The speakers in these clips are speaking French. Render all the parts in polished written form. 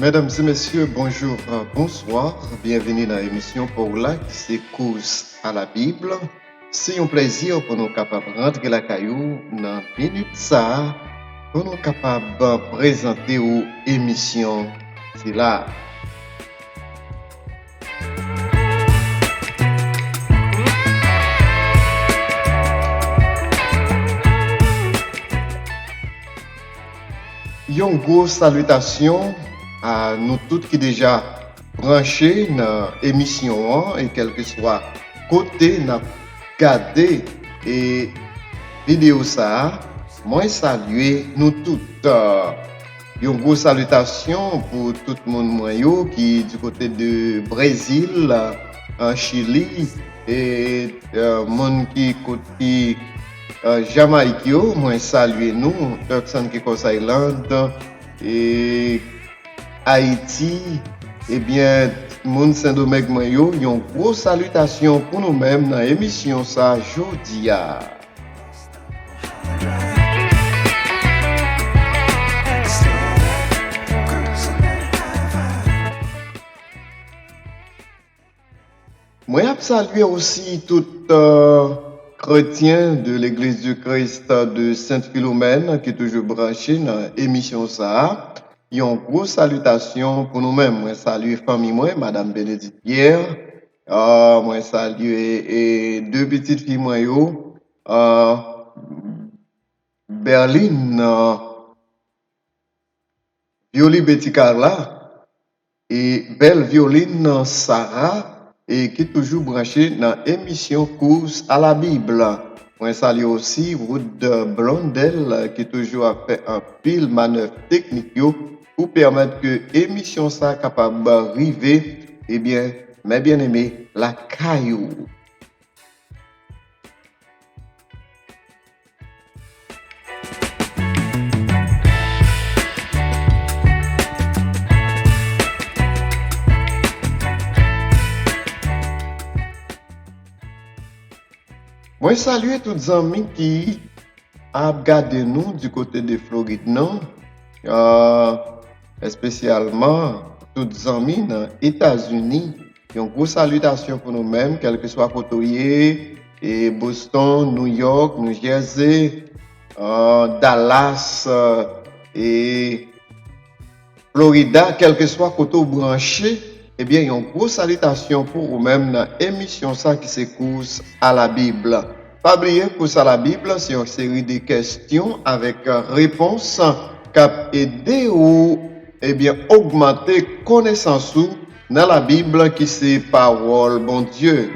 Mesdames et messieurs, bonjour, bonsoir. Bienvenue dans l'émission pour là qui c'est Cause à la Bible. C'est un plaisir pour nous capables de rentrer la caillou dans minute ça pour nous capables de présenter aux émissions. C'est là. Une grosse salutation à nous tous qui déjà branchés dans l'émission et quel que soit côté n'a regardé et vidéo ça, moi saluer nous toutes. Une grosse salutation pour tout le monde moyo qui du côté de Brésil, en Chili et monde qui côté Jamaïque, moi saluer nous, Turks qui Island et Haïti, eh bien, moun Saint-Domingue moi yo, une grosse salutation pour nous-mêmes dans l'émission ça jodi a. Moi saluer aussi tout chrétien de l'Église du Christ de Sainte-Philomène qui est toujours branché dans l'émission ça. Une grosse salutation pour nous-mêmes. Moi salue famille moi, Madame Bénédicte Pierre. Moi salue et deux petites filles moi yo. Berlin, Violi Betty Carla et Belle Violine Sarah et qui est toujours branché dans l'émission Course à la Bible. Moi salue aussi Ruth Blondel qui toujours a fait un pile manœuvre technique pour permettre que l'émission soit capable d'arriver, eh bien, mes bien-aimés, la caillou. Moi salue tous les amis qui a regardé nous du côté de Floride, non? Spécialement tous les amis dans les États-Unis. Une grosse salutation pour nous-mêmes, quel que soit côté et Boston, New York, New Jersey, Dallas et Florida, quel que soit côté branché, eh bien, une grosse salutation pour vous-même dans l'émission ça qui se Course à la Bible. Pas oublier Course à la Bible, c'est une série de questions avec réponses qui aider ou eh bien augmenter connaissance dans la Bible qui c'est parole bon Dieu.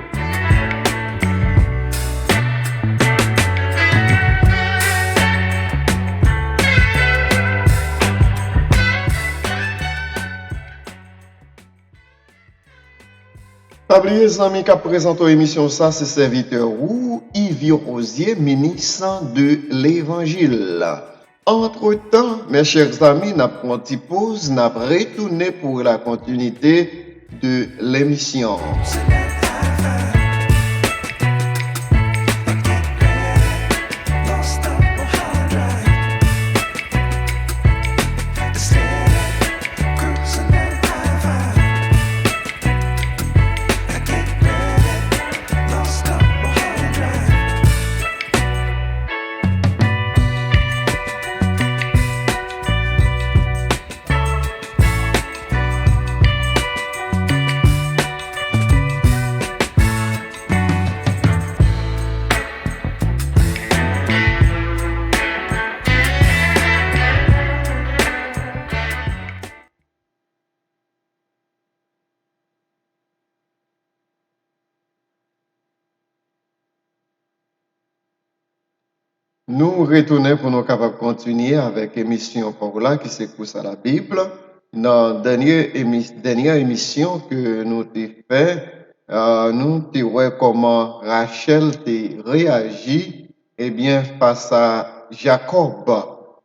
Pas oublier les amis qui présentent l'émission ça, c'est serviteur ou Yves Rosier, ministre de l'Évangile. Entre-temps, mes chers amis, nous avons une petite pause, nous avons retourné pour la continuité de l'émission. Nous retournons pour nous capables continuer avec l'émission pour là qui c'est Course à la Bible. Dans la dernière émission que nous avons fait, nous avons vu comment Rachel a réagi eh bien, face à Jacob.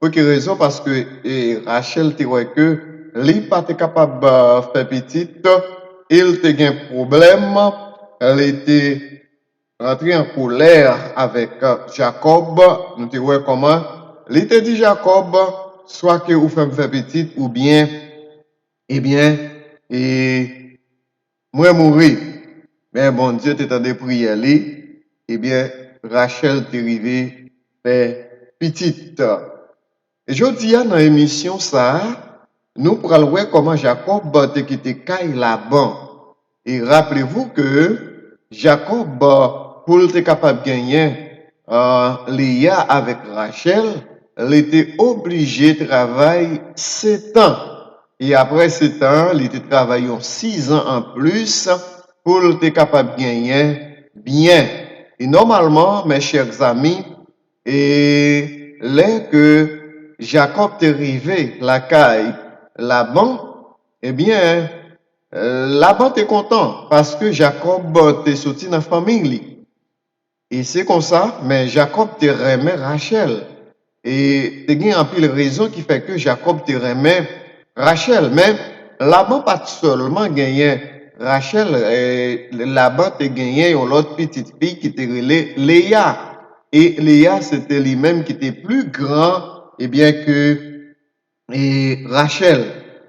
Pour quelle raison? Parce que Rachel a vu que lui pas capable de faire petite, il a un problème, elle était rentré en colère avec Jacob, nous te voyons comment. Il te dit Jacob, soit que vous faites faire petite ou bien, eh bien, et moi mourir. Mais bon Dieu t'es en des prières, eh bien, Rachel t'est arrivée, fait petite. Et je dis dans l'émission ça, nous prenons voir comment Jacob te quitté Caille Laban. Et rappelez-vous que Jacob, pour être capable de gagner Léa avec Rachel, il était obligé de travailler 7 ans. Et après 7 ans, il était travaillé 6 ans en plus pour être capable de gagner bien. Et normalement, mes chers amis, et là que Jacob est arrivé la caille Laban, eh bien, Laban est content parce que Jacob est sorti dans la famille. Et c'est comme ça, mais Jacob te remet Rachel. Et il y a un peu de raison qui fait que Jacob te remet Rachel. Mais Laban pas seulement gagné Rachel, Laban te gagné une autre petite fille qui était relée Léa. Et Léa, c'était lui-même qui était plus grand, eh bien, que Rachel.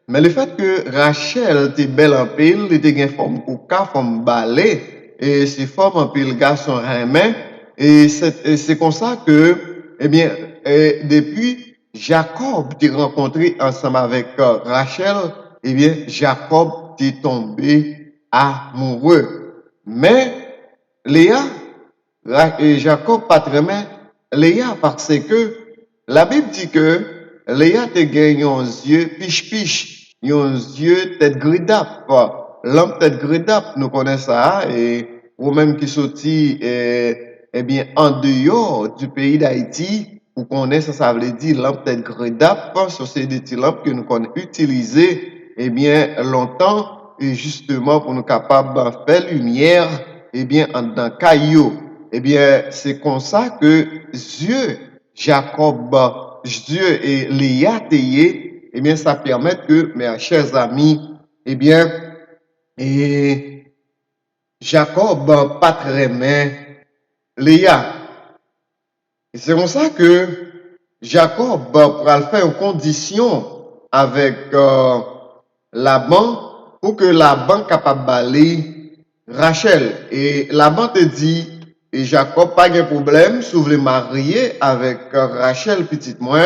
Mais le fait que Rachel était belle en pile, elle était une forme coca, forme balai, et c'est forme en pile garçon remet, et c'est comme ça que, eh bien, depuis Jacob t'est rencontré ensemble avec Rachel, eh bien, Jacob t'est tombé amoureux. Mais Léa, et Jacob pas très bien Léa parce que la Bible dit que Léa te gagne un yeux piche-piche, un yeux tête gridap. L'homme tête gridap, nous connaissons ça, et ou même qui sorti, eh bien, en dehors du pays d'Haïti, vous connaissez ça, ça veut dire l'homme tête gridap, ce c'est des petits lampes que nous connaissons utiliser, eh bien, longtemps, et justement pour nous capables de faire lumière, eh bien, dans caillou. Eh bien, c'est comme ça que Dieu, Jacob, Dieu et Léa Théé, eh bien, ça permet que, mes chers amis, eh bien, et Jacob, pas très bien, Léa. Et c'est comme ça que Jacob, pour faire une condition avec Laban, pour que Laban capable d'aller Rachel. Et Laban te dit, et Jacob, pas de problème, si vous voulez marier avec Rachel, petite moi,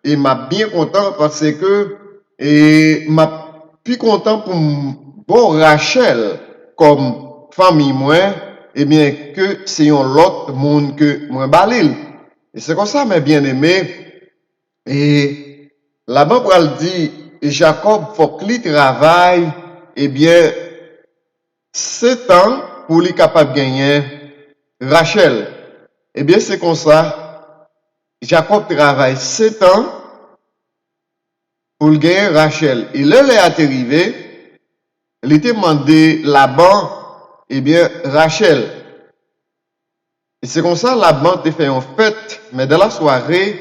et m'a bien content parce que, et m'a plus content pour bon Rachel comme famille moi, et bien que c'est un autre monde que moi balil. Et c'est comme ça, mes bien-aimés, et Laban pral dit, et Jacob, faut qu'il travaille, eh bien, 7 ans pour lui capable de gagner Rachel. Eh bien, c'est comme ça. Jacob travaille 7 ans pour gagner Rachel. Et là, il est arrivé, il était demandé Laban, eh bien, Rachel. Et c'est comme ça, Laban t'a fait une fête, mais dans la soirée,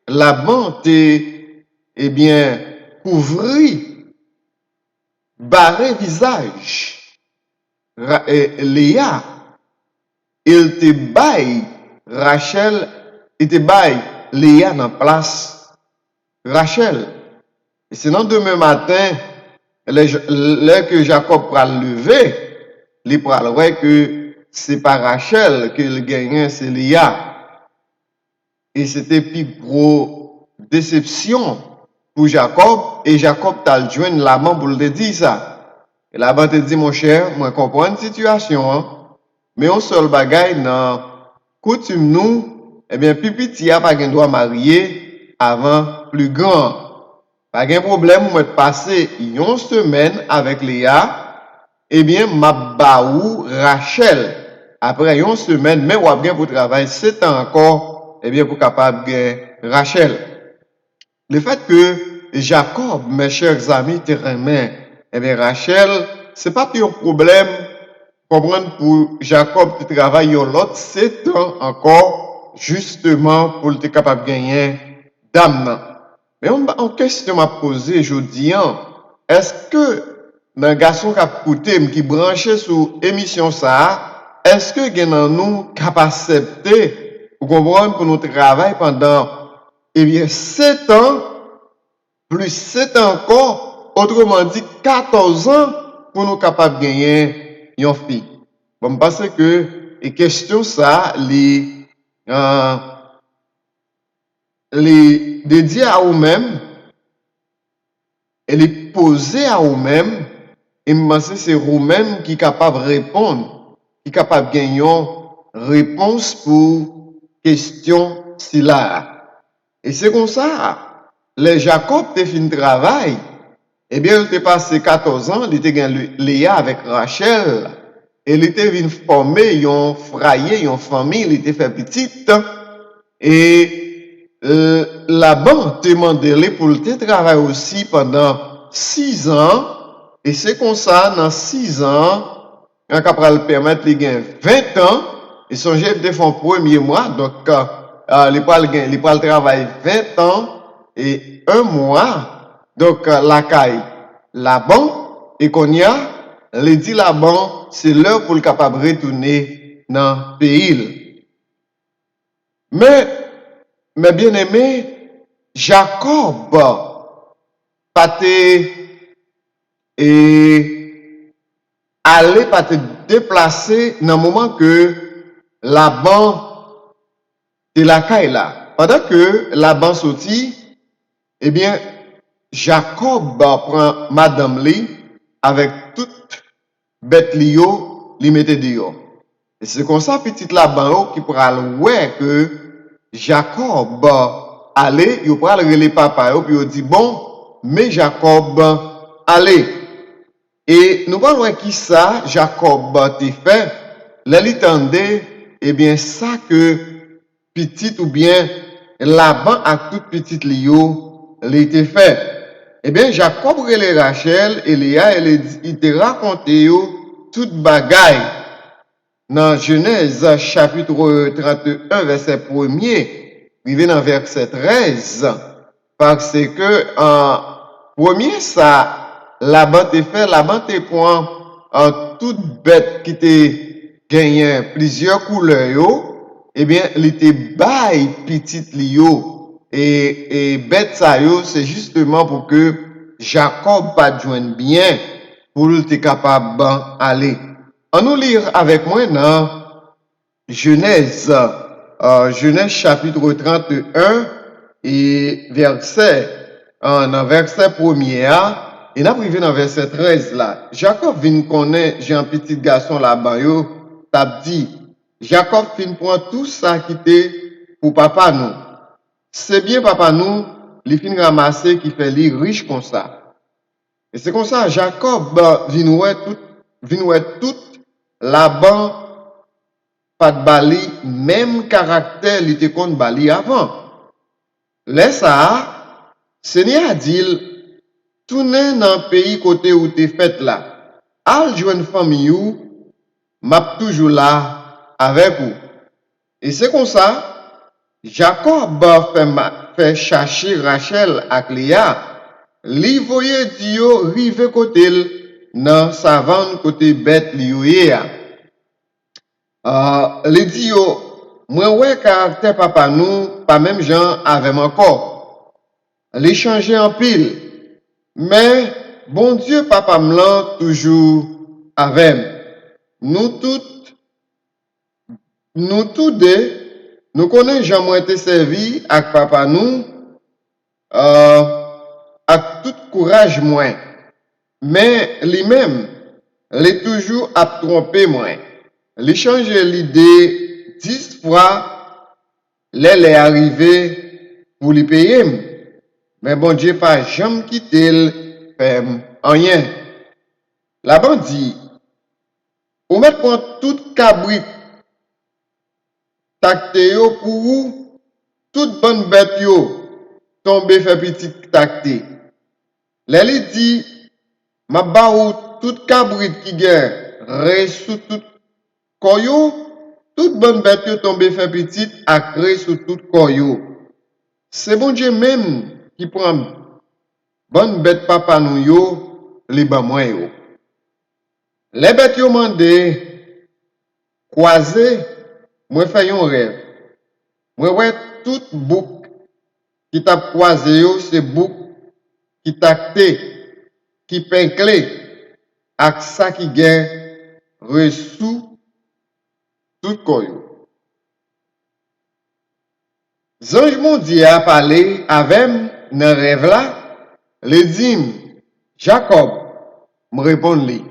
Laban t'a, eh bien, couvri, barré visage. Léa, il te baille Rachel, il te baille Léa dans place Rachel. Et sinon, demain matin, l'heure que Jacob va lever, il parlera que c'est pas Rachel que le gagnant, c'est Léa. Et c'était plus gros déception pour Jacob. Et Jacob t'a joint Laban pour le dire ça. Et Laban te dit, mon cher, moi comprends la situation, hein? Mais on seul bagaille dans coutume nous, eh bien, pipi a pas de droit marier avant plus grand. Pas de problème, moi passer une semaine avec Léa, eh bien, m'a baou Rachel. Après une semaine, mais ou bien pour travailler 7 ans encore, eh bien, pour capable de Rachel. Le fait que Jacob, mes chers amis, te remet, eh bien, Rachel, c'est pas un problème, comprendre pour Jacob qui travaille l'autre 7 ans encore, justement, pour être capable de gagner dame. Mais en question m'a posé, je dis, est-ce que dans garçon qui branché sur émission ça, est-ce que gen nous capable accepter pour comprendre pour nous travailler pendant 7 ans plus 7 ans encore autrement dit, 14 ans pour nous capables de gagner une fille. Bon, parce que, et question ça, les dédiés à vous-même, et les poser à vous-même, et je pense que c'est vous-même qui est capable de répondre, qui est capable de gagner une réponse pour question si là. Et c'est comme ça, les Jacob te fait un travail, eh bien, il te passé 14 ans, il était gagné Léa avec Rachel, et il était venu former un frayer, une famille, il était fait petite, et Laban te demandé pour le travail aussi pendant 6 ans, et c'est comme ça, dans 6 ans, on va le permettre de gagner 20 ans, et son chef de son premier mois, donc, il va travailler 20 ans et 1 mois, donc, la caille, Laban, et qu'on y a, il dit Laban, c'est l'heure pour le capable de retourner dans le pays. Mais bien aimé, Jacob, pas et aller pas te déplacer dans le moment que Laban de la caille là. Pendant que Laban sortit, eh bien, Jacob prend Madame Li avec toute bête Lio, li mette dehors. Et c'est comme ça, petit Laban qui pourra ouais que Jacob allez, il pourra le papa, puis il dit bon, mais Jacob allez. Et nous parlons qui ça, Jacob te fait, l'entendait, eh bien, ça que petit ou bien Laban à toute petite Lio, l'était fait. Eh bien, Jacob relève Rachel et Léa, il te raconté toute bagaille. Dans Genèse chapitre 31, verset 1er, arrivé dans verset 13, parce que en premier ça, Laban te fait, Laban te prend en toute bête qui te gagné plusieurs couleurs, eh bien, il te baille petite lio, et bête ça yo, c'est justement pour que Jacob pas joindre bien, pour être capable d'aller. On nous lire avec moi dans Genèse, Genèse chapitre 31 et verset, dans verset 1er, et nous arrivons dans verset 13 là. Jacob vient connaître, j'ai un petit garçon là-bas, t'as dit, Jacob vient prendre tout ça qui était pour papa nous. C'est bien papa nous, il fin ramasser qui fait lui riche comme ça. Et c'est comme ça, Jacob vient ouais tout Laban pas de bali, même caractère, il était contre bali avant. Laisse ça, Seigneur a dit, tourner dans le pays côté où tu es fait là. Al joindre famille ou, m'a toujours là avec vous. Et c'est comme ça, Jacob fait chercher Rachel avec Léa. Li voye Dieu rive côté dans savane côté bête liouye. Les dit moi ouais caractère papa nous pas même gens avec encore. Les changer en pile. Mais bon Dieu papa m'lan toujours avec. Nous tous deux nous connaissons jamais été servi avec papa nous avec tout courage moins. Mais lui-même, il toujours à tromper moi. Il change l'idée 10 fois, elle est arrivé pour lui payer. Mais bon Dieu pas jamais quitté le fait rien. La bandit, ou mettre prendre toute cabrit, tacté pour vous, toute bonne bête yo, tomber fait petit tacté. L'elle dit, ma barou toute cabrit qui gagne, sous tout koyo, toute bonne bête yo tombe fait petite, accré sous tout koyo. C'est bon Dieu même qui prend bonne bête papa nou yo, li ba mwen yo. Les bêtes yo mandé, croisé, moi fait un rêve. Moi ouais toute bouc qui t'a croisé yo, c'est bouc qui t'a té. qui penclé avec ça qui gagne reçu tout koyo. Zange Dieu a parlé avec dans rêve là, le dit Jacob me répond lui.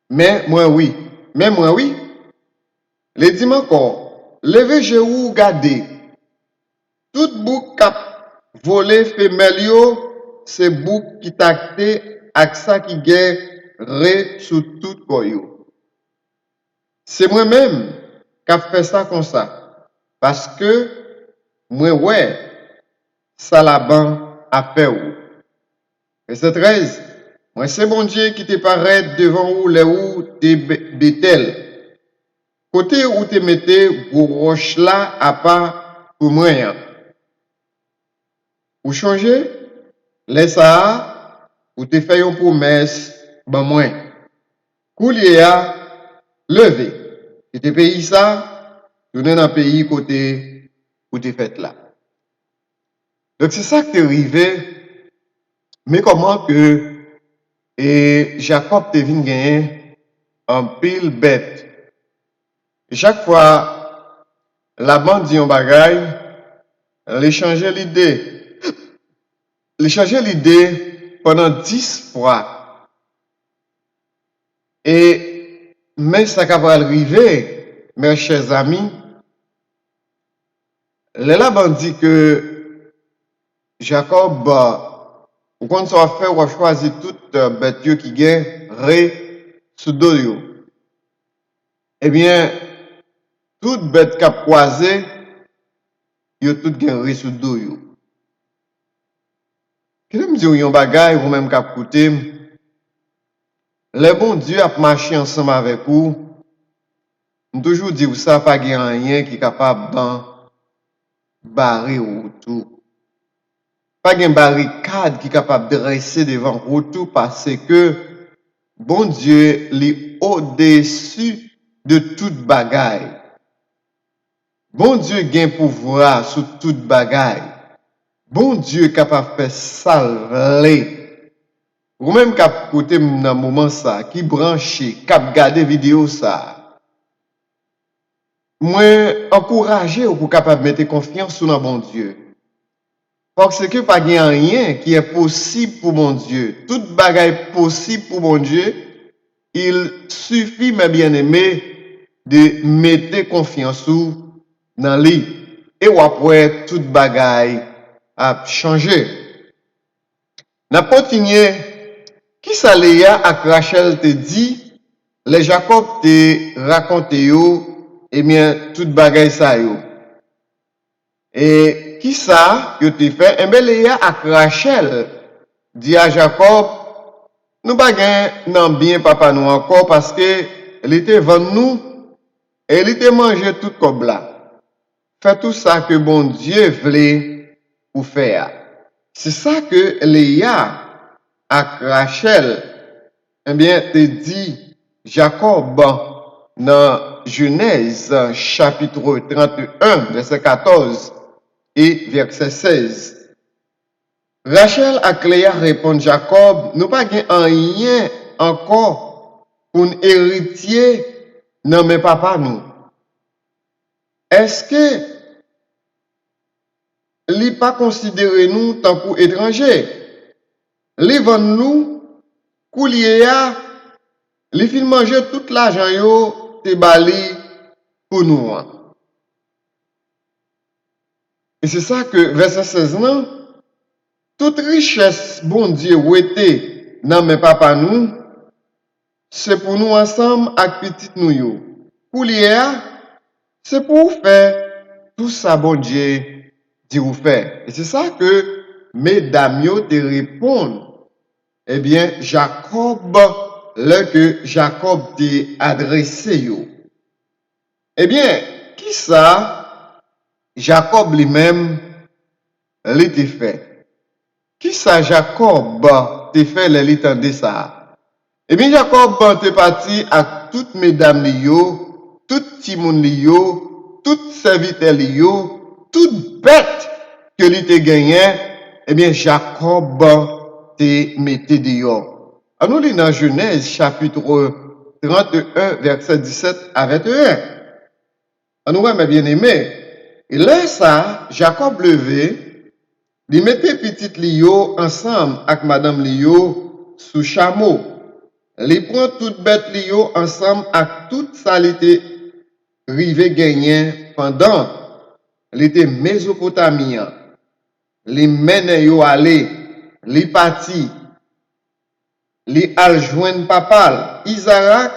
Mais moi oui, le dit encore, levez je ou gardez. Tout bouc cap volé femelle yo, c'est bouc qui tacté avec ça qui gagne re sous tout koyo. C'est moi-même qui a fait ça comme ça. Parce que moi, ouais, ça la ban a fait ou. Verset 13. Moi, c'est bon Dieu qui te paraît devant ou les ou te Bethel. Côté où te mettez vos roches là à pas pour moi. Ou changer, laisse ça, ou te fait une promesse, ben moi. Koulier a levé. Et te pays ça, tourner dans le pays côté où te fait là. Donc c'est ça qui est arrivé. Mais comment que Jacob te vient gagner un pile bête. Et chaque fois, la bande dit un bagaille, elle changeait l'idée. Elle changeait l'idée pendant 10 fois. Et mais ça qui va arriver, mes chers amis, la bande dit que Jacob, ou quand ça va faire, on va choisir toute bête qui gagne ré sous dos. Eh bien, toute bête qui a croisé, yo tout gagne ré sous dos. Qu'est-ce que me dit yon bagay ou même cap côté, le bon Dieu a marché ensemble avec vous. On toujours dit ça pas gen rien qui capable d'en barrer autour. Pas gen barricade qui capable de dresser devant autour parce que bon Dieu est au-dessus de toute bagaille. Bon Dieu gagne pouvoir sur toute bagaille. Bon Dieu est capable de faire salver. Ou même cap côté dans moment ça, qui branché, cap garder vidéo ça. Moi encourager ou pour capable mettre confiance sur bon Dieu. Parce que pas gagne rien qui est possible pour mon Dieu. Toute bagaille possible pour mon Dieu. Il suffit, mes bien-aimés, de mettre confiance dans lui. Et après, toute bagaille a changé. N'a continué. Qui ça Léa ak Rachel te dit, les Jacob te raconté yo, eh bien, toute bagaille ça yo. Et qui ça yo te fait? Eh bien, Léa ak Rachel dit à Jacob, nous pas nan bien papa nous encore parce que il était vend nous et il était mangé tout comme là. Fait tout ça que bon Dieu voulait ou faire. C'est ça que Léa ak Rachel, eh bien, te dit Jacob dans Genèse chapitre 31, verset 14 et verset 16. Rachel ak Léa répond Jacob, nous pas gen rien encore pour un héritier dans mes papa nous. Est-ce que li pas considéré nous tant qu'étrangers? Li vend nous koulier a, li fin manger tout l'argent yo te bali pour nous. Et c'est ça que verset 16 nan, toute richesse bon Dieu ou était dans mes papa nous, c'est pour nous ensemble avec petit nous yo. Koulier a, c'est pour faire tout ça bon Dieu dit ou faire. Et c'est ça que mesdames yo te répondent. Eh bien, Jacob, là que Jacob t'a adressé yo. Eh bien, qui ça, Jacob lui-même, l'était fait? Qui ça, Jacob t'a fait l'entendre ça? Eh bien, Jacob t'est parti à toutes mesdames yo, tout petit monde yo, tout serviteur yo, toute bête que lui t'a gagné. Eh bien, Jacob te mette dehors. On nous lit dans Genèse chapitre 31, verset 17 à 21. On nous voit, mes bien-aimés. Et là, ça, Jacob levé, il mettait petite Lio ensemble avec madame Lio sous chameau. Il prend toute bête Lio ensemble avec toute saleté rivé gagné pendant l'été mésopotamien. Les mène yo aller, les parti, les al joindre papa, Isaac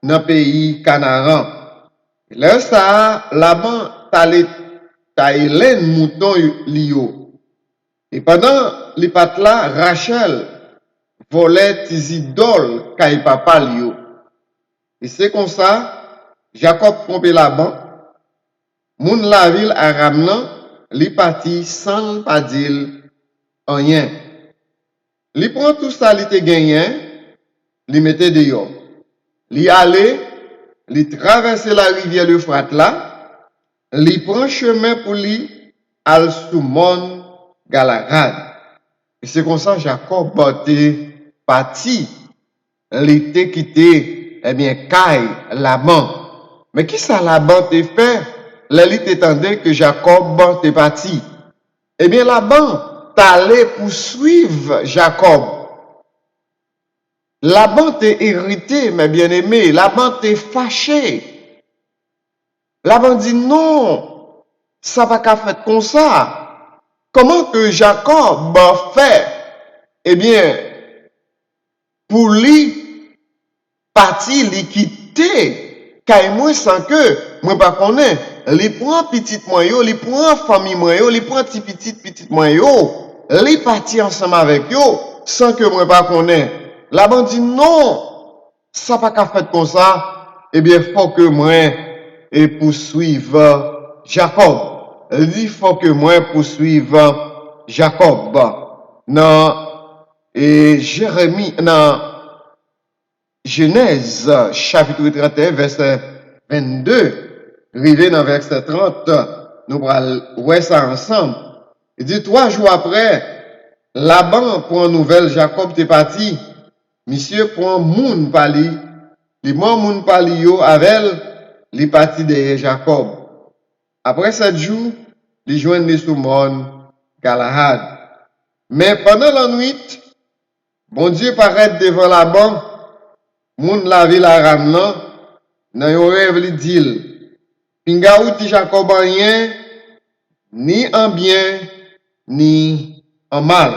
dans pays Canaan. Là ça, Laban taïlen mouton lio. Et pendant les pat là, Rachel volait tes idoles kay papa lio. Et c'est comme ça, Jacob trompé Laban, moun la ville Aram nan, li parti sans pas dire rien. Li prend tout ça, li te gagné, li mette dehors. Li allait, li traverse la rivière Euphrates là, li prend chemin pour li al sous mon Galahad. Et c'est comme ça Jacob était parti, li te quitté, eh bien, Caille, Laban. Mais qui ça Laban te fait? L'élite t'entendait que Jacob t'est parti. Eh bien, Laban t'allait poursuivre Jacob. Laban t'est irrité, mes bien-aimés. Laban t'est fâché. Laban dit non, ça va qu'à faire comme ça. Comment que Jacob fait? Eh bien, pour lui, partir, lui quitter, car moi sans que, moi pas connais, li prend petit moyo, li prend famille moyo, li prend petit moyo, li parti ensemble avec yo, sans que moi pas connais. Laban dit non, ça pas qu'à faire comme ça, eh bien, faut que moi et poursuive Jacob. Il faut que moi poursuive Jacob. Dans Jérémie, dans Genèse, chapitre 31, verset 22, rivé dans verset 30, nous allons voir ça ensemble. Il dit, 3 jours après, Laban prend nouvelle, Jacob t'est parti. Monsieur prend moun pali, li moun pali yo avec li parti de Jacob. Après 7 jours, li joignent les sous mon Galahad. Mais pendant la nuit, bon Dieu paraît devant Laban, moun la ville Aram nan, nan yon rêve li dit, pinga ou ti Jacob en rien, ni en bien, ni en mal.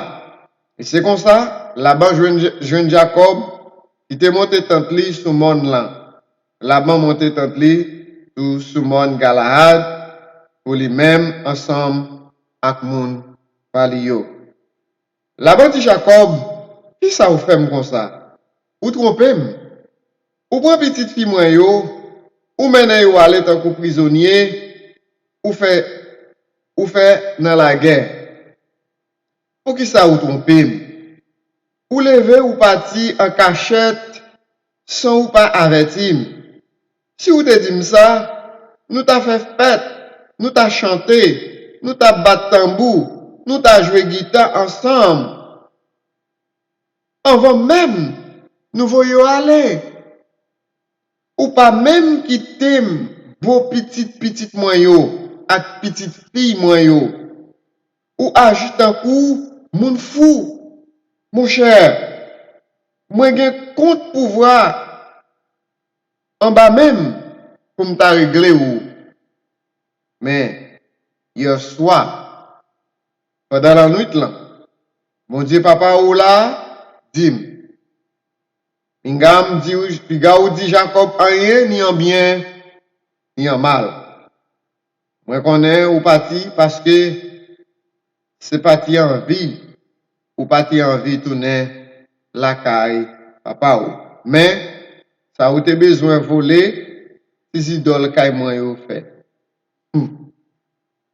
Et c'est comme ça, Laban joint Jacob, il te monté tant li sous mon là. Laban monté tant li sous mon Galahad, pour les mêmes ensemble avec moun palio. Laban dit Jacob, qui ça vous fait comme ça? Ou trompez? Ou prend petite fille moi yo, ou mène yo aller tant que prisonnier, ou fait dans la guerre. Pour qui ça vous trompez? Ou lever ou parti en cachette sans ou pas avertir. Si vous te dit ça, nous t'a fait fête, nous t'a chanté, nous t'a battu tambour, nous t'a joué guitare ensemble. Avant même, nous voyons aller. Ou pas même quitter vos petites moyens, avec petite fille moyens. Ou agite un coup, moun fou, mon cher. Moi, j'ai compte pouvoir en bas même pour me régler ou. Mais, hier soir, pendant la nuit là, mon Dieu papa ou là, dit, Pingam dit Jacob en rien, ni en bien, ni en mal. Moi connais ou parti parce que c'est parti en vie, ou parti en vie tourner la caille papa ou. Mais ça ou te besoin voler, si idoles caille moi yo fait.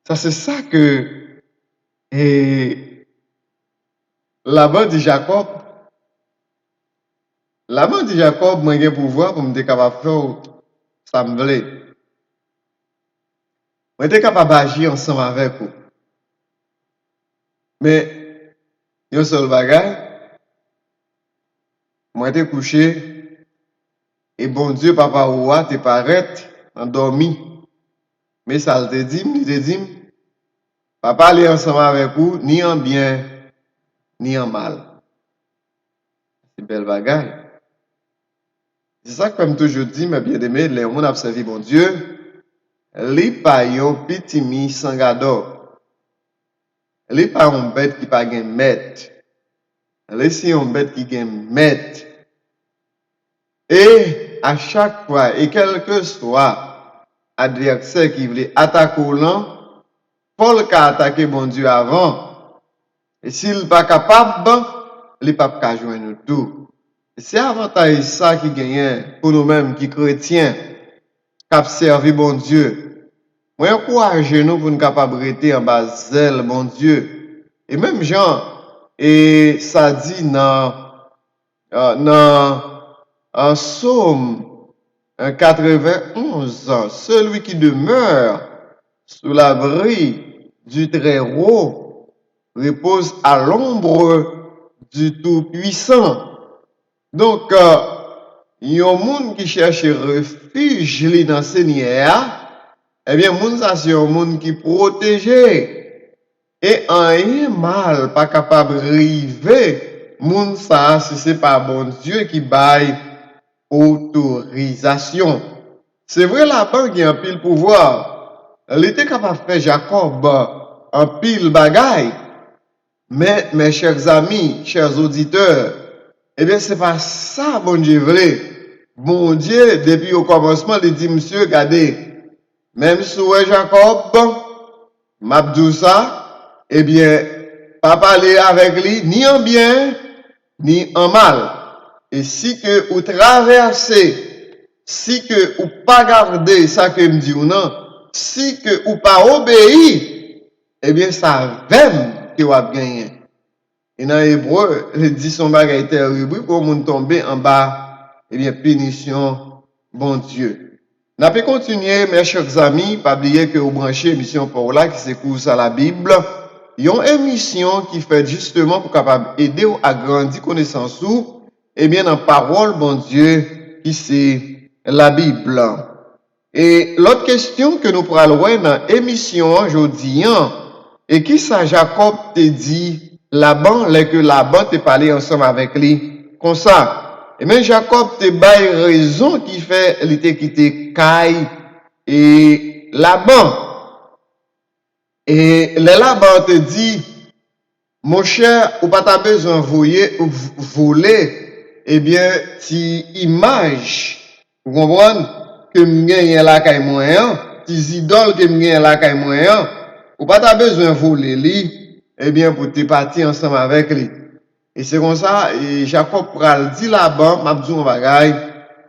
Ça c'est ça que Laban dit Jacob. Laban dit Jacob, moi j'ai pouvoir pour me capable faire ça me voulait. Moi j'étais capable d'agir ensemble avec vous. Mais, yon seul bagay, moi t'es couché, et bon Dieu, papa ouah, t'es paraît, endormi. Mais ça te dit, il te dit, papa aller ensemble avec vous, ni en bien, ni en mal. C'est belle bagaille. C'est ça que comme toujours dit, mes bien-aimés, les gens ont servi bon Dieu, les paillons petit mi sangado. Les pas un bête qui pas gen maître. Les si un bête qui gen maître. Et à chaque fois, et quel que soit adversaire qui voulait attaquer l'an, Paul a attaqué bon Dieu avant. Et s'il n'est pas capable, il n'est pas capable de joindre tout. C'est avantage ça qui gagne pour nous-mêmes qui chrétiens, qui servi bon Dieu. Moi, encourage nous pour nous capables de rester en bas zèle, bon Dieu. Et même Jean, et ça dit dans Psaume 91, celui qui demeure sous l'abri du Très-Haut repose à l'ombre du Tout-Puissant. Donc, il y a un monde qui cherche refuge dans le Seigneur, eh bien, monde ça c'est un monde qui protégé. Et un mal pas capable de river, monde ça si c'est pas bon Dieu qui baille autorisation. C'est vrai la banque a un pile pouvoir. Elle était capable de faire Jacob un pile bagaille. Mais mes chers amis, chers auditeurs, eh bien c'est pas ça bon Dieu vrai. Bon Dieu depuis au commencement il dit monsieur regardez même si Jacob Mabdoussa, eh bien, pas parler avec lui ni en bien, ni en mal. Et si que vous traversez, si que vous pas garder ça que me dit ou non, si que vous pas obéir, eh bien, ça même que vous avez gagné. Et dans l'hébreu, il dit son bagage terrible pour nous tomber en bas, eh bien, punition, bon Dieu. N'a pas continuer, mes chers amis, pas oublier que vous branchez émission pour là qui s'écoute à la Bible. Il y a une émission qui fait justement pour capable aider à grandir connaissance ou, eh bien, dans parole, bon Dieu, qui c'est la Bible. Et l'autre question que nous pourrons voir dans l'émission aujourd'hui, et qui ça Jacob te dit, Laban, que Laban te parlé ensemble avec lui, comme ça. Et même Jacob te baille raison qui fait il te quitté Caï et Laban. Et le Laban te dit, mon cher, ou pas ta besoin voler, eh bien, si image, vous comprenez, que m'gagne la caille moyen, si idole que m'gagne la caille moyen, ou pas ta besoin voler lui, eh bien, pour te partir ensemble avec lui. Et c'est comme ça, et Jacob pral dit là-bas, m'a dit un bagay,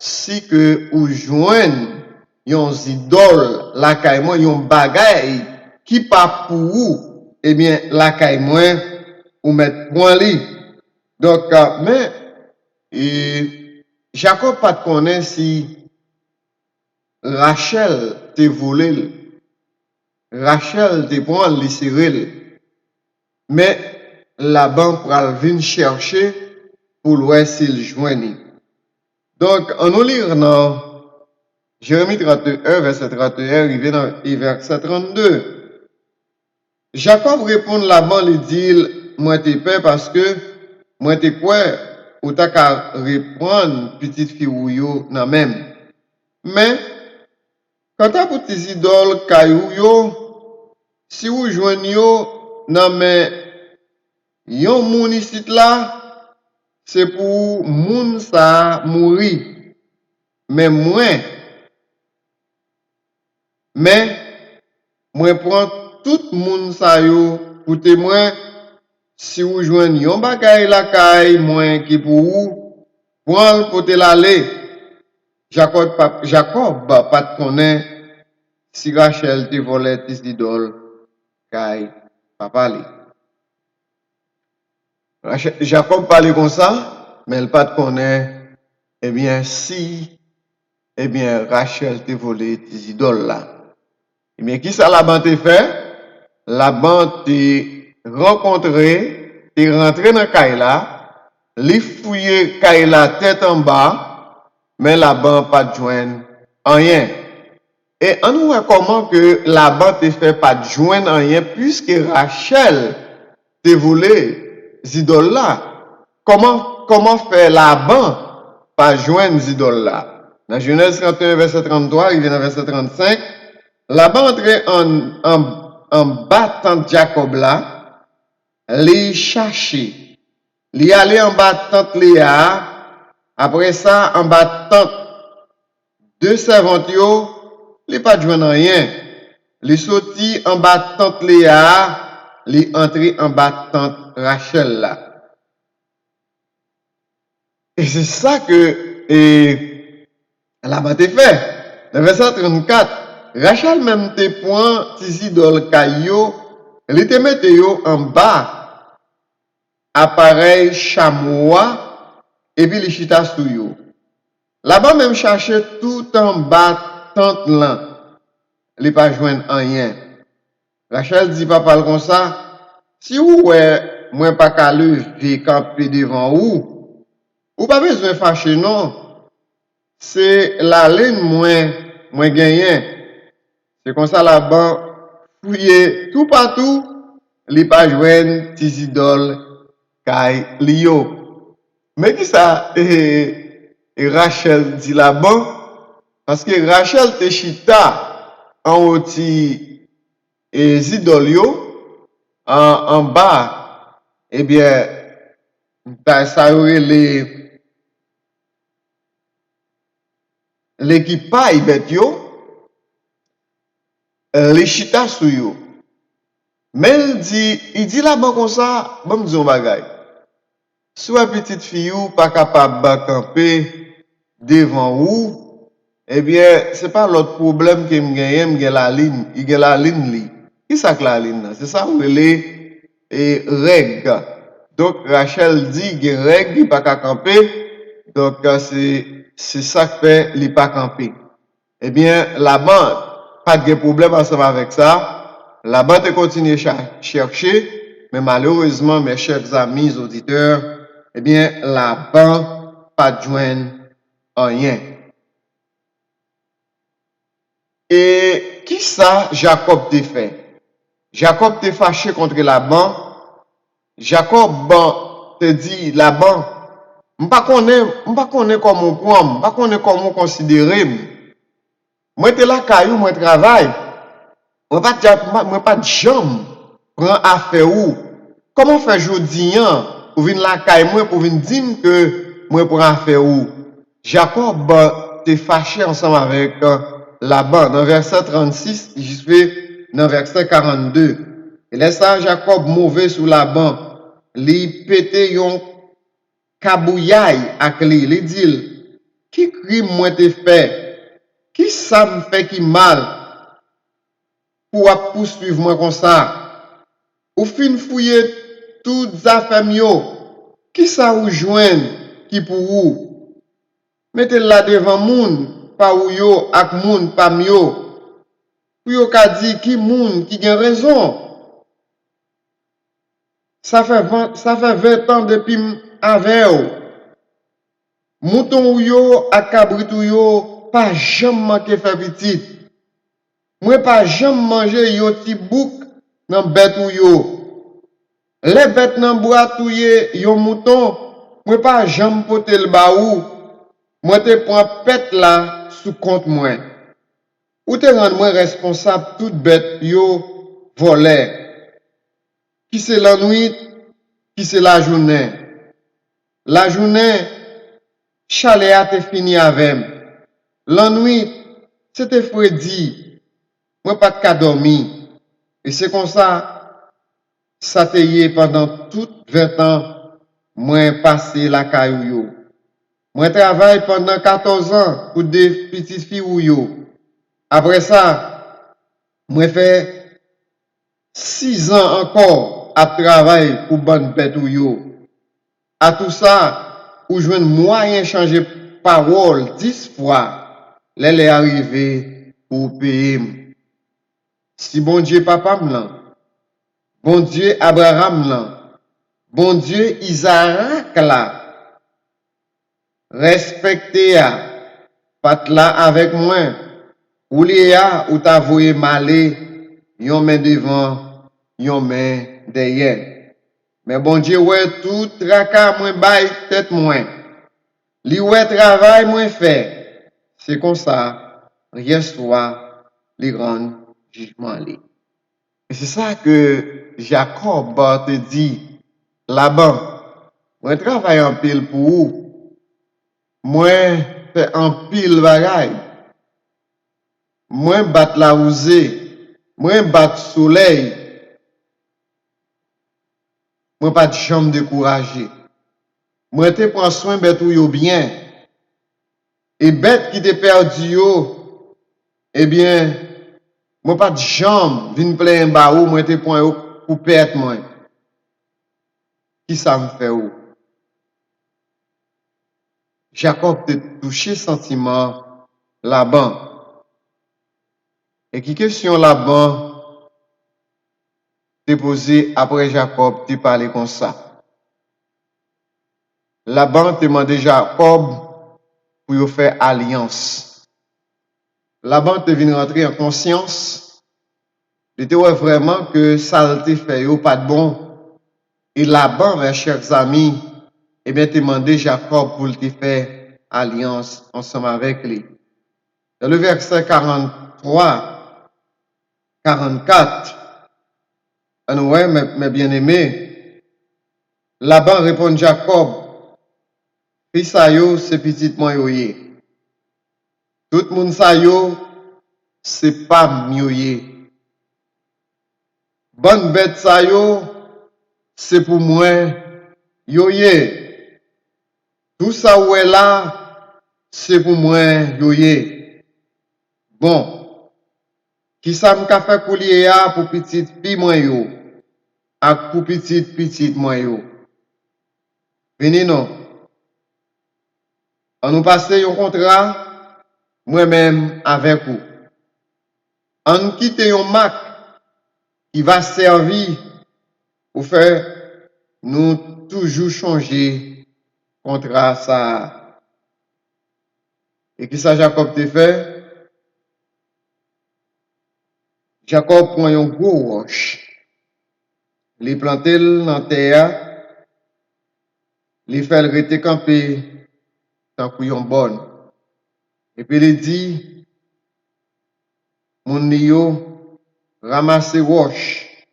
si que ou joignent yon idole la caille moi, yon bagay qui pas pour vous, eh bien, la caille moi, ou mettre point li. Donc, mais, et Jacob pas connaît si Rachel te volé, Rachel te prend li serré, mais Laban pral vin chercher pour voir s'il joignit. Donc, on nous lit dans Jérémie 31, verset 31, arrivé dans verset 32. Jacob répond Laban, il dit, moi t'es peur parce que moi t'es quoi, ou t'as qu'à reprendre petite fille ou yo nan même. Mais, quand t'as pour tes idoles caillou yo, si vous joignez yo nan mais yon moun ici là, c'est pour moun sa mourir. Mais moi prends tout moun sa yo pour témoin si vous joignez yon bagay la kay moi qui pour vous prendre pour te l'aller. Jacob pas connaît si Rachel te volait tes idoles kay papa li. Jacob parlait comme ça, mais il pas connaît, eh bien, si, eh bien, Rachel te volé tes idoles là. Eh bien, qui ça Laban te fait? Laban te rencontré, te rentré dans le caille là, li fouillé kay la tête en bas, mais Laban pas joindre rien. Et on voit comment que Laban te fait pas joindre rien puisque Rachel te volé idoles là. Comment faire Laban pas joindre idoles là? Dans Genèse 31, verset 33, il vient dans verset 35. Laban entré en battant Jacob là, les chercher. Il allé en battant Léa, après ça, en battant deux servantes, il pas joindre rien. Il sorti en battant Léa, il entré en battant Rachel là. Et c'est ça que Laban te fait. Dans verset 34, Rachel même te point tes idoles caillou, elle te mette yo en bas, appareil chamois, et puis les chita sou yo. Là-bas même chercher tout en bas tante là, il pas joindre rien. Rachel dit papa comme ça, si ou ouais, moi pas qu'à lever camper devant ou pas besoin fâcher non. C'est la ligne moins gagné. C'est comme ça là-bas, fouiller tout partout, li pas joindre tes idoles kay Lio. Mais qui ça et Rachel dit là-bas parce que Rachel te chita en haut et idoles yo en bas eh bien ça aurait l'équipage bête yo les chita sou yo. Mais il dit là-bas comme ça, bon me dire un bagay. Soit petite fille ou pas capable de camper devant ou, eh bien, c'est pas l'autre problème que me gagne la ligne, il gagne la ligne li. Qui ça que la ligne? C'est ça où elle est et règle. Donc Rachel dit que règle il pas qu'à camper. Donc c'est ça que fait il pas camper. Eh bien, là-bas pas de problème ensemble avec ça. Là-bas te continue à chercher, mais malheureusement mes chers amis auditeurs, eh bien, là-bas pas de joindre rien. Et qui ça Jacob te fait? Jacob te fâché contre Laban. Jacob te dit Laban, m'pas connais comment prendre, m'pas connais comment considérer. Moi te la caillou, moi travail. Moi pas de jambe prend affaire ou. Comment faire jodi pour venir la caille moi pour venir dire que moi prend affaire ou. Jacob te fâché ensemble avec Laban dans verset 36 jusqu'à dans verset 42. Et laisse ça Jacob mauvais sous Laban, li pété yon kabouyaï ak li dit qui crime moi te fait? Qui ça me fait qui mal pour poursuivre moi comme ça? Ou fin fouiller toutes affaires yo. Qui ça ou joindre qui pour ou? Mettez là devant moun, pas ou yo ak moun pas myo. Pour yo ka di qui moun qui gen raison. Ça fait 20 ans depuis avec ou. Mouton ou yo ak cabrit ou yo pas jamais manqué faire petit. Moi pas jamais manger yo ti bouk nan bête ou yo. Les bêtes nan bois touye yo mouton, moi pas jamais pote le ba ou. Moi te prends pète là sous compte moi. Ou te rendre moi responsable toute bête yo volé. Qui c'est la nuit, qui c'est la journée. La journée, chalet a te fini avec. La nuit, c'était Freddy. Moi pas de cas dormi. Et c'est comme ça, ça te y est pendant tout 20 ans, moi passé la caillou. Moi travaille pendant 14 ans pour des petites filles ou yo. Après ça, moi fait 6 ans encore à travailler pour bonne bête ou yo. À tout ça, ou je moyen changer parole 10 fois, elle est arrivée pour payer. Si bon Dieu papa m'lan, bon Dieu Abraham là, bon Dieu Isaac là, respecter pas là avec moi. Ou liya ou ta voye malé, yon main devant, yon main derrière. Mais bon Dieu, ouais, tout tracas moins bail tête moins. Li ouais travail moins fait. C'est comme ça, rien soit, les rend jugement li. Et c'est ça que Jacob te dit là-bas. Moi travaille en pile pour vous. Moi fais en pile bagaille. Moi bat la rousée. Moi bat soleil. Moi pas de chambre découragé. Moi te prends soin bête ou yo bien. Et bête qui te perdu yo, eh bien, moi pas de chambre vin plein ba ou moi te prends yo pour perdre moi. Qui ça me fait ou? Jacob te touché sentiment Laban. Et qui question Laban te posé après Jacob te parlé comme ça. Laban te demandé Jacob pour faire alliance. Laban te vient rentrer en conscience. Il était vraiment que ça te fait yo pas de bon. Et Laban, mes chers amis, eh bien, te demandé Jacob pour te faire alliance ensemble avec lui. Dans le verset 43, 44, ouais, mes bien-aimés, Laban répond Jacob, fils sa yo, c'est petit moi yoye. Tout le monde sa yo, c'est pas yoye. Bonne bête sa yo, c'est pour moi yoye. Tout ça où est là, c'est pour moi yoye. Bon, qui ça m'ka fait coulier ya pour petite fille moi yo, ak pour petite moi yo. Venez non. On nous passe un contrat, moi-même avec vous. On quitte un Mac qui va servir pour faire nous toujours changer contrat ça. Et qui ça Jacob te fait? Jacob prend un gros roche. Il plante dans terre, il fait le rete camper tant qu'on bonne. Et puis il dit, mon yo, ramasse roche.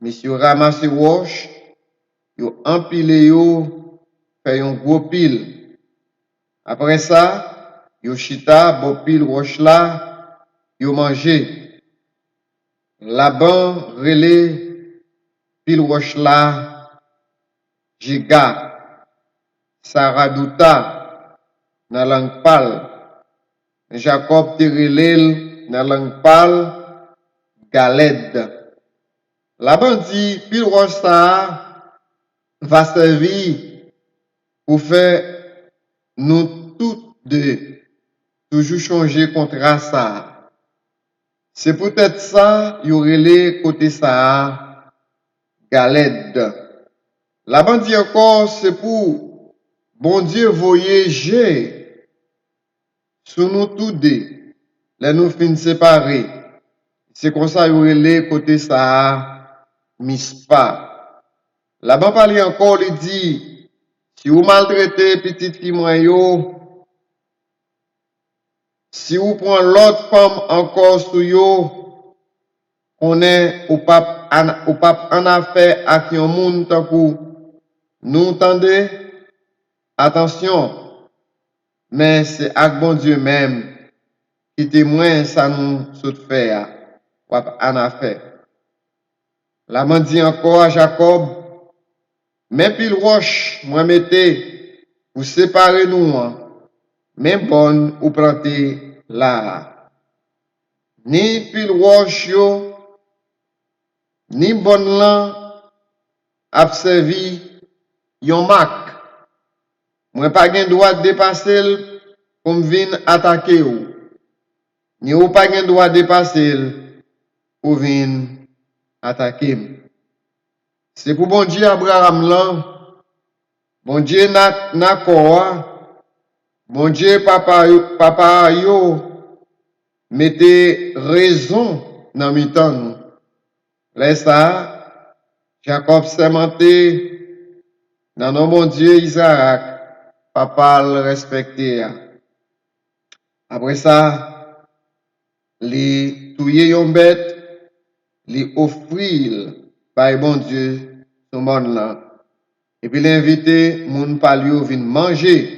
Monsieur ramasse roche, yo empile yo, fait un gros pile. Après ça, yo chita, bon pile roche là, yo mangé. Laban relé pile roche là, Jiga, Saradouta, dans langue pâle. Jacob te relé dans langue pâle, Galed. Laban dit, pile roche ça va servir pour faire nous tous deux toujours changer contrat ça. C'est peut-être ça, y aurait les côté ça, Galed. Laban dit encore, c'est pour bon Dieu voyager sur nous tous deux, les nous fin séparés. C'est comme ça, y aurait les côté ça, Mispa. Laban parle encore, il dit, si vous maltraitez petite fille moi yo, si vous prenez l'autre femme encore sur yo, on est au pape en affaire avec un monde tant que nous entendez, attention, mais c'est avec bon Dieu même qui témoigne ça nous saute faire en affaire. La main dit encore à Jacob, même pile roche, moi mettez, pour séparer nous, même bonne ou planter là. Ni pile roche yo, ni bonne lan, ap servi yon mak. Moi pas gen droit de dépasser pour me vin attaquer ou. Ni ou pas gen droit de dépasser pour vin attaquer. C'est pour bon Dieu Abraham là, bon Dieu Nakor, Bon Dieu, papa yo, mettez raison dans mi temps. Laisse ça, Jacob sémenté dans nos bon Dieu Isaac, papa le respecté. Après ça, les touyer yon bête, les offrir par bon Dieu ce monde là. Et puis l'invité, moun palio vin manger.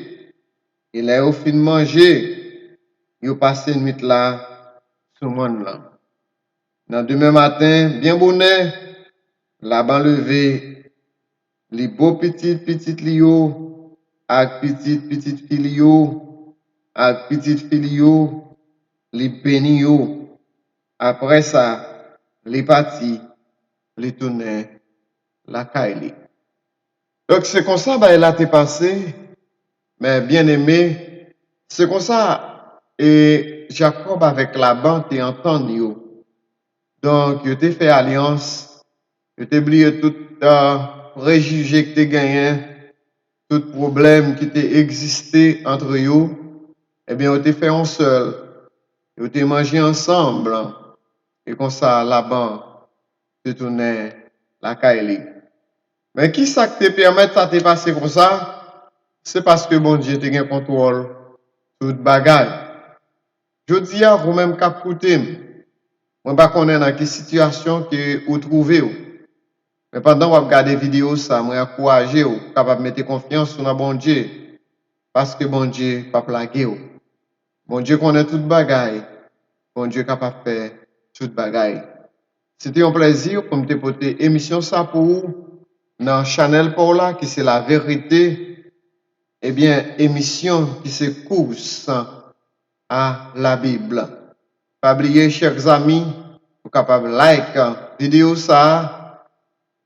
Et là, au fin manger, yo passe une nuit là, ce monde là. Dans demain matin, bien bonnet, là-bas levé, les beaux petits lio, avec petite filio, avec petite filio, les bénis yo. Après ça, les partis, les tourner, la caille. Donc c'est comme ça, bah, elle a été passé, mais bien aimé, c'est comme ça, et Jacob avec Laban t'es entendu. Donc, il t'a fait alliance, il t'a oublié tout préjugé que t'as gagné, tout problème qui t'a existé entre eux, eh bien, il t'a fait un seul, il t'a mangé ensemble, et comme ça, Laban te tournait la caille. Mais qui ça qui te permet de ça te passer comme ça? C'est parce que bon Dieu te gain contrôle toute bagaille. Je dis à vous-même cap coûter, moi pas connaître dans quelle situation que vous trouvez. Mais pendant que vous regardez vidéo ça, moi encourager vous capable de mettre confiance dans bon Dieu parce que bon Dieu pas plaguer vous. Bon Dieu connaît toute bagaille. Bon Dieu capable de faire toute bagaille. C'était un plaisir pour me dépoter émission ça pour vous dans Chanel Paula qui c'est la vérité. Eh bien, émission qui se course à la Bible. Pas oublier, chers amis, vous capable de like vidéo ça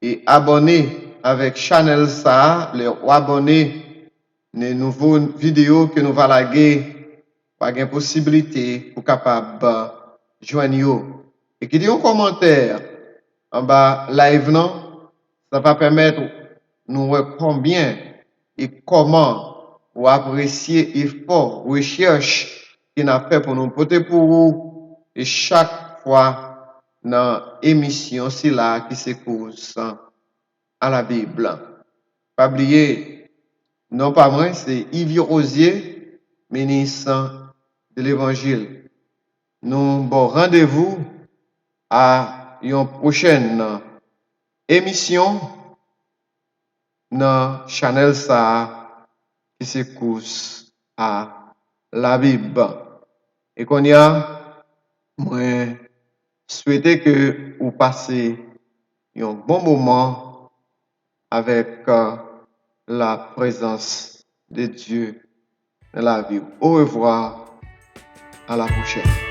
et abonner avec Chanel ça, les abonner les nouveaux vidéos que nous va laguer, pas de possibilité pour capable joindre. Et qui dit un commentaire en bas live non, ça va permettre nous voir combien et comment vous appréciez l'effort, recherche qu'il a fait pour nous porter pour vous et chaque fois dans l'émission c'est là qui se cause à la Bible. Pas oublier, non pas moi, c'est Yves Rosier, ministre de l'Évangile. Nous bon rendez-vous à une prochaine émission dans Chanel ça qui se cause à la Bible. Et qu'on y a, moi, souhaiter que vous passez un bon moment avec la présence de Dieu dans la vie. Au revoir, à la prochaine.